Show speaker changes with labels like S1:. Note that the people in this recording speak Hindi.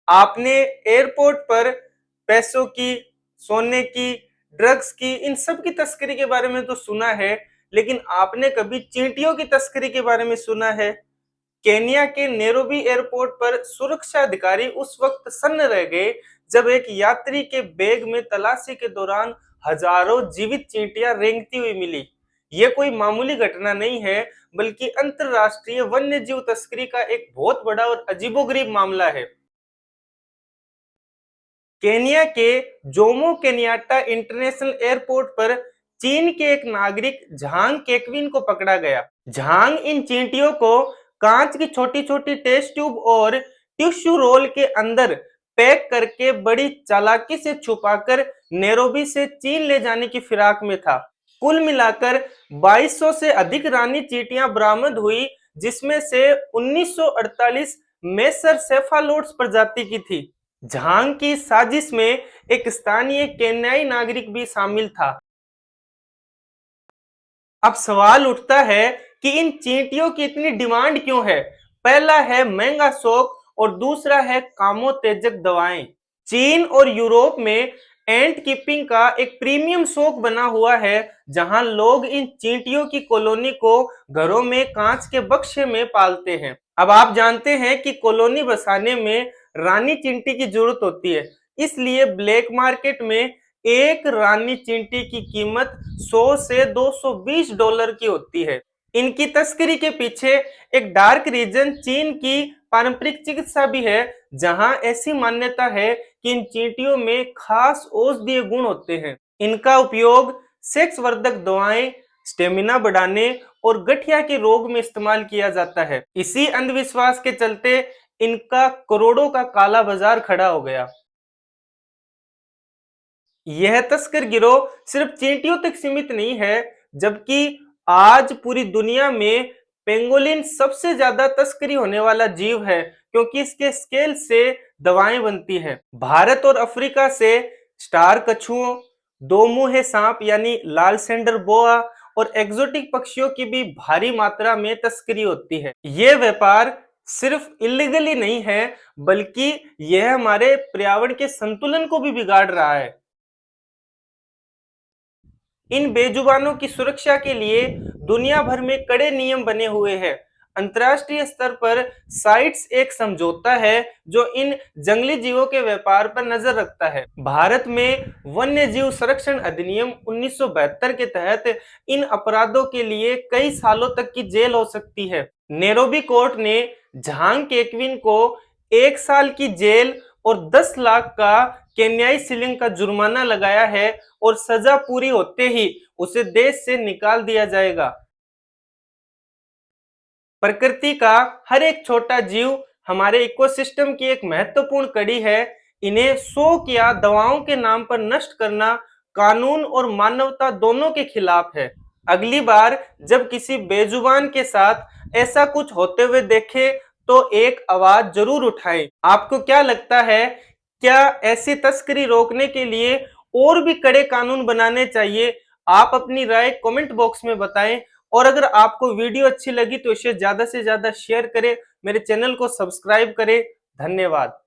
S1: आपने एयरपोर्ट पर पैसों की, सोने की, ड्रग्स की, इन सब की तस्करी के बारे में तो सुना है, लेकिन आपने कभी चींटियों की तस्करी के बारे में सुना है? केन्या के नैरोबी एयरपोर्ट पर सुरक्षा अधिकारी उस वक्त सन्न रह गए जब एक यात्री के बैग में तलाशी के दौरान हजारों जीवित चींटियां रेंगती हुई मिली। ये कोई मामूली घटना नहीं है, बल्कि अंतरराष्ट्रीय वन्य जीव तस्करी का एक बहुत बड़ा और अजीबोगरीब मामला है। केन्या के जोमो केन्याट्टा इंटरनेशनल एयरपोर्ट पर चीन के एक नागरिक झांग केकविन को पकड़ा गया। झांग इन चींटियों को कांच की छोटी छोटी टेस्ट ट्यूब और टिश्यू रोल के अंदर पैक करके बड़ी चालाकी से छुपाकर नैरोबी से चीन ले जाने की फिराक में था। कुल मिलाकर 2200 से अधिक रानी चींटियां बरामद हुई, जिसमें से 1948 मेसर सेफालोड्स प्रजाति की थी। झांग की साजिश में एक स्थानीय केन्याई नागरिक भी शामिल था। अब सवाल उठता है कि इन चींटियों की इतनी डिमांड क्यों है? पहला है महंगा शौक और दूसरा है कामोत्तेजक दवाएं। चीन और यूरोप में एंट कीपिंग का एक प्रीमियम शौक बना हुआ है, जहां लोग इन चींटियों की कॉलोनी को घरों में कांच के बक्से में पालते हैं। अब आप जानते हैं कि कॉलोनी बसाने में रानी चींटी की जरूरत होती है, इसलिए ब्लैक मार्केट में एक रानी चींटी की कीमत 100 से $220 की होती है। इनकी तस्करी के पीछे एक डार्क रीजन चीन की पारंपरिक चिकित्सा भी है, जहां ऐसी मान्यता है कि इन चींटियों में खास औषधीय गुण होते हैं। इनका उपयोग सेक्स वर्धक दवाएं, स्टेमिना बढ़ाने और गठिया के रोग में इस्तेमाल किया जाता है। इसी अंधविश्वास के चलते इनका करोड़ों का काला बाजार खड़ा हो गया। यह तस्कर गिरोह सिर्फ चींटियों तक सीमित नहीं है, जबकि आज पूरी दुनिया में पेंगोलिन सबसे ज्यादा तस्करी होने वाला जीव है, क्योंकि इसके स्केल से दवाएं बनती हैं। भारत और अफ्रीका से स्टार कछुओं, दो मुंहे सांप यानी लाल सेंडर बोआ और एक्सोटिक पक्षियों की भी भारी मात्रा में तस्करी होती है। ये व्यापार सिर्फ इलीगली नहीं है, बल्कि यह हमारे पर्यावरण के संतुलन को भी बिगाड़ रहा है। इन बेजुबानों की सुरक्षा के लिए दुनिया भर में कड़े नियम बने हुए हैं। अंतर्राष्ट्रीय स्तर पर साइट्स एक समझौता है जो इन जंगली जीवों के व्यापार पर नजर रखता है। भारत में वन्य जीव संरक्षण अधिनियम 1972 के तहत इन अपराधों के लिए कई सालों तक की जेल हो सकती है। नैरोबी कोर्ट ने झांग केकविन को 1 साल की जेल और 10 लाख का केन्याई शिलिंग का जुर्माना लगाया है और सजा पूरी होते ही उसे देश से निकाल दिया जाएगा। प्रकृति का हर एक छोटा जीव हमारे इकोसिस्टम की एक महत्वपूर्ण कड़ी है। इन्हें शौक या दवाओं के नाम पर नष्ट करना कानून और मानवता दोनों के खिलाफ है। अगली बार जब किसी बेजुबान के साथ ऐसा कुछ होते हुए देखे तो एक आवाज जरूर उठाएं। आपको क्या लगता है, क्या ऐसी तस्करी रोकने के लिए और भी कड़े कानून बनाने चाहिए? आप अपनी राय कमेंट बॉक्स में बताएं। और अगर आपको वीडियो अच्छी लगी तो इसे ज्यादा से ज्यादा शेयर करें, मेरे चैनल को सब्सक्राइब करें। धन्यवाद।